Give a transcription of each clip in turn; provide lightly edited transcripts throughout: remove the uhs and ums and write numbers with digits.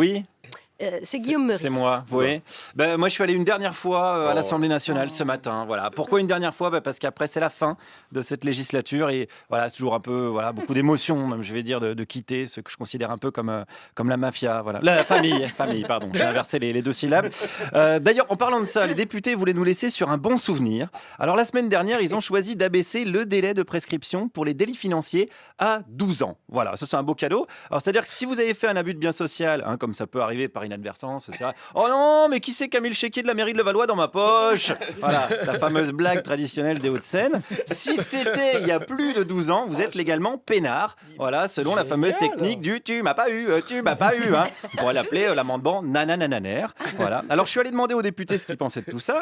Oui, C'est Guillaume Meurice. c'est moi, oui. Moi, je suis allé une dernière fois à l'Assemblée nationale ce matin. Voilà. Pourquoi une dernière fois? Parce qu'après, c'est la fin de cette législature. Et voilà, c'est toujours un peu, voilà, beaucoup d'émotions, même, je vais dire, de quitter ce que je considère un peu comme la mafia. Voilà. La famille, pardon. J'ai inversé les deux syllabes. D'ailleurs, en parlant de ça, les députés voulaient nous laisser sur un bon souvenir. Alors, la semaine dernière, ils ont choisi d'abaisser le délai de prescription pour les délits financiers à 12 ans. Voilà, ça, c'est un beau cadeau. Alors, c'est-à-dire que si vous avez fait un abus de bien social, hein, comme ça peut arriver par inadvertance, c'est vrai. Oh non, mais qui c'est qui a mis le chéquier de la mairie de Levallois dans ma poche? Voilà, la fameuse blague traditionnelle des Hauts-de-seine. Si c'était il y a plus de 12 ans, vous êtes légalement peinard. Voilà, selon la fameuse technique du tu m'as pas eu, tu m'as pas eu. Hein. On pourrait l'appeler l'amendement nananananer. Voilà. Alors, je suis allé demander aux députés ce qu'ils pensaient de tout ça.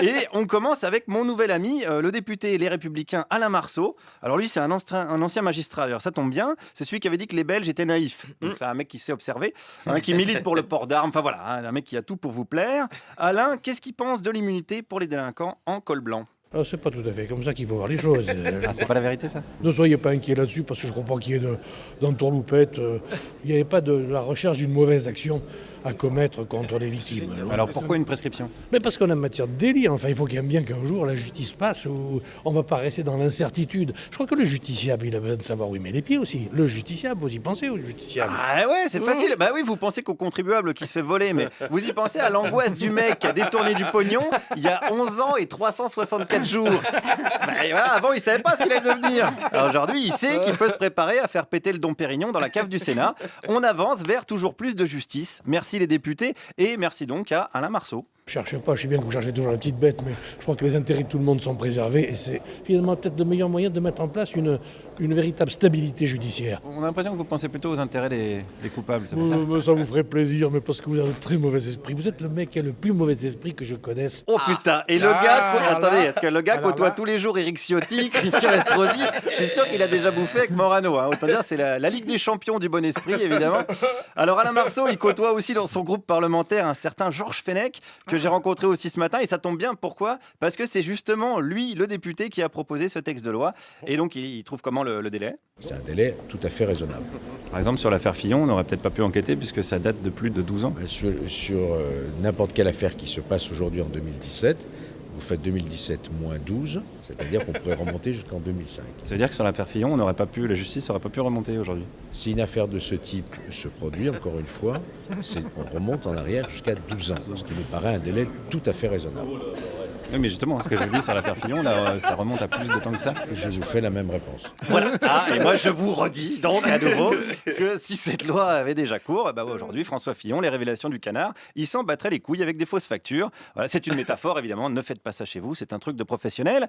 Et on commence avec mon nouvel ami, le député Les Républicains Alain Marceau. Alors, lui, c'est un ancien magistrat. D'ailleurs, ça tombe bien. C'est celui qui avait dit que les Belges étaient naïfs. Donc, c'est un mec qui sait observer, hein, qui milite pour le port d'armes. Enfin, voilà, hein, un mec qui a tout pour vous plaire. Alain, qu'est-ce qu'il pense de l'immunité pour les délinquants en col blanc? C'est pas tout à fait comme ça qu'il faut voir les choses. Ah, c'est pas la vérité, ça? Ne soyez pas inquiets là-dessus, parce que je ne crois pas qu'il y ait d'entourloupette. Il n'y avait pas de la recherche d'une mauvaise action à commettre contre les victimes. Alors, pourquoi une prescription? Mais parce qu'on a matière de délit. Enfin, il faut quand même bien qu'un jour la justice passe, où on ne va pas rester dans l'incertitude. Je crois que le justiciable, il a besoin de savoir où il met les pieds aussi. Le justiciable, vous y pensez au justiciable? Ah ouais, c'est facile. Bah oui, vous pensez qu'au contribuable qui se fait voler, mais vous y pensez à l'angoisse du mec qui a détourné du pognon il y a 11 ans et 364 jours. Bah, et voilà, avant, il savait pas ce qu'il allait devenir. Alors aujourd'hui, il sait qu'il peut se préparer à faire péter le Dom Pérignon dans la cave du Sénat. On avance vers toujours plus de justice. Merci les députés et merci donc à Alain Marceau. Cherchez pas, je sais bien que vous cherchez toujours la petite bête, mais je crois que les intérêts de tout le monde sont préservés et c'est finalement peut-être le meilleur moyen de mettre en place une véritable stabilité judiciaire. On a l'impression que vous pensez plutôt aux intérêts des coupables, c'est pour ça? Ça vous ferait plaisir, mais parce que vous avez un très mauvais esprit. Vous êtes le mec qui a le plus mauvais esprit que je connaisse. Oh putain, et le gars, attendez, est-ce que le gars côtoie tous les jours Éric Ciotti, Christian Estrosi? Je suis sûr qu'il a déjà bouffé avec Morano. Hein. Autant dire, c'est la Ligue des champions du bon esprit, évidemment. Alors Alain Marceau, il côtoie aussi dans son groupe parlementaire un certain Georges Fenech, que j'ai rencontré aussi ce matin, et ça tombe bien. Pourquoi? Parce que c'est justement lui, le député, qui a proposé ce texte de loi. Et donc, il trouve comment le délai? C'est un délai tout à fait raisonnable. Par exemple, sur l'affaire Fillon, on n'aurait peut-être pas pu enquêter puisque ça date de plus de 12 ans. Sur n'importe quelle affaire qui se passe aujourd'hui en 2017, vous faites 2017 moins 12, c'est-à-dire qu'on pourrait remonter jusqu'en 2005. Ça veut dire que sur l'affaire Fillon, la justice n'aurait pas pu remonter aujourd'hui. Si une affaire de ce type se produit, encore une fois, on remonte en arrière jusqu'à 12 ans, ce qui me paraît un délai tout à fait raisonnable. Oui, mais justement, ce que je vous dis sur l'affaire Fillon, là, ça remonte à plus de temps que ça. Je vous fais la même réponse. Voilà. Et moi, je vous redis donc à nouveau que si cette loi avait déjà cours, aujourd'hui, François Fillon, les révélations du canard, il s'en battrait les couilles avec des fausses factures. Voilà, c'est une métaphore, évidemment. Ne faites pas ça chez vous, c'est un truc de professionnel.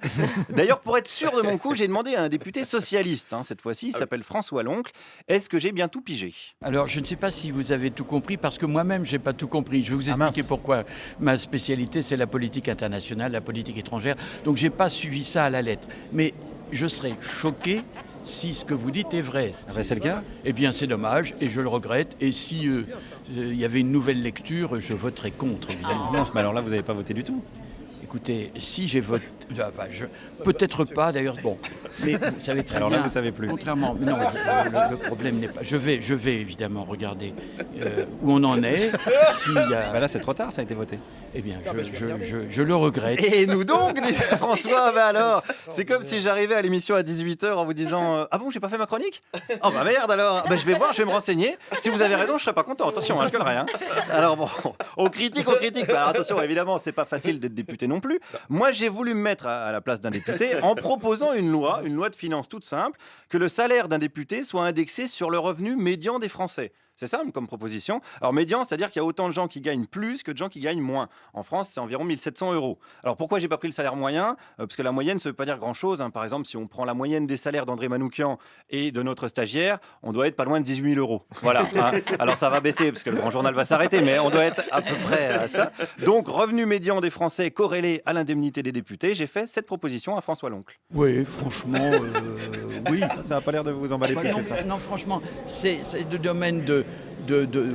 D'ailleurs, pour être sûr de mon coup, j'ai demandé à un député socialiste, cette fois-ci, il s'appelle François Loncle. Est-ce que j'ai bien tout pigé? Alors, je ne sais pas si vous avez tout compris, parce que moi-même, je n'ai pas tout compris. Je vais vous expliquer pourquoi. Ma spécialité, c'est la politique internationale, la politique étrangère. Donc, je n'ai pas suivi ça à la lettre. Mais je serais choqué si ce que vous dites est vrai. C'est le cas? Eh bien, c'est dommage, et je le regrette. Et si y avait une nouvelle lecture, je voterais contre, évidemment. Mince, mais alors là, vous n'avez pas voté du tout. Écoutez, si j'ai voté... peut-être pas, d'ailleurs. Bon, mais vous savez très bien... Alors là, vous savez plus. Contrairement... Non, le problème n'est pas... Je vais évidemment regarder où on en est. S'il y a... Là, c'est trop tard, ça a été voté. Eh bien, je le regrette. Et nous donc, dit François, alors, c'est comme si j'arrivais à l'émission à 18h en vous disant ah bon, j'ai pas fait ma chronique? Oh bah merde alors, je vais voir, je vais me renseigner. Si vous avez raison, je serai pas content. Attention, je gueulerai. Alors bon, on critique. Alors attention, évidemment, c'est pas facile d'être député non plus. Moi, j'ai voulu me mettre à la place d'un député en proposant une loi de finances toute simple, que le salaire d'un député soit indexé sur le revenu médian des Français. C'est simple comme proposition. Alors médian, c'est-à-dire qu'il y a autant de gens qui gagnent plus que de gens qui gagnent moins. En France, c'est environ 1 700 €. Alors pourquoi j'ai pas pris le salaire moyen? Parce que la moyenne, ça veut pas dire grand-chose. Par exemple, si on prend la moyenne des salaires d'André Manoukian et de notre stagiaire, on doit être pas loin de 18 000 €. Voilà. Alors ça va baisser parce que le grand journal va s'arrêter, mais on doit être à peu près à ça. Donc revenu médian des Français corrélé à l'indemnité des députés. J'ai fait cette proposition à François Loncle. Oui, franchement, oui. Ça n'a pas l'air de vous emballer plus que ça. Non, franchement, c'est le domaine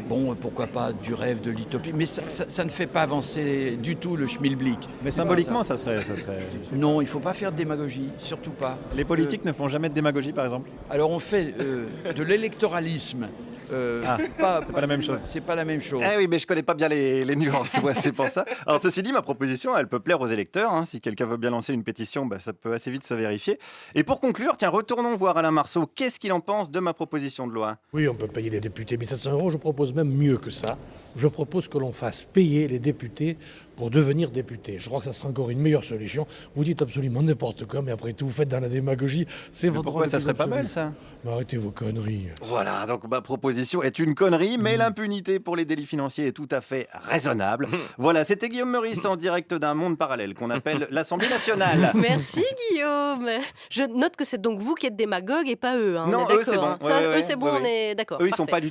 bon, pourquoi pas, du rêve, de l'utopie, mais ça ne fait pas avancer du tout le schmilblick. Mais symboliquement, ça serait... Non, il ne faut pas faire de démagogie, surtout pas. Les politiques ne font jamais de démagogie, par exemple? Alors on fait de l'électoralisme c'est pas la même chose. C'est pas la même chose. Eh oui, mais je connais pas bien les nuances, ouais, c'est pour ça. Alors ceci dit, ma proposition, elle peut plaire aux électeurs. Hein. Si quelqu'un veut bien lancer une pétition, ça peut assez vite se vérifier. Et pour conclure, tiens, retournons voir Alain Marceau. Qu'est-ce qu'il en pense de ma proposition de loi? Oui, on peut payer les députés 1700 euros. Je propose même mieux que ça. Je propose que l'on fasse payer les députés pour devenir députés. Je crois que ça sera encore une meilleure solution. Vous dites absolument n'importe quoi, mais après tout, vous faites dans la démagogie. C'est votre Pourquoi droit ça le plus serait pas absolu. mal, ça? Mais arrêtez vos conneries. Voilà, donc ma proposition est une connerie, mais l'impunité pour les délits financiers est tout à fait raisonnable. Voilà, c'était Guillaume Meurice en direct d'un monde parallèle qu'on appelle l'Assemblée nationale. Merci Guillaume. Je note que c'est donc vous qui êtes démagogue et pas eux. Hein. Non, On est eux, c'est d'accord, bon. hein. Ça, Ouais, eux, c'est bon, ouais, on est d'accord. Eux, ils sont Parfait. pas du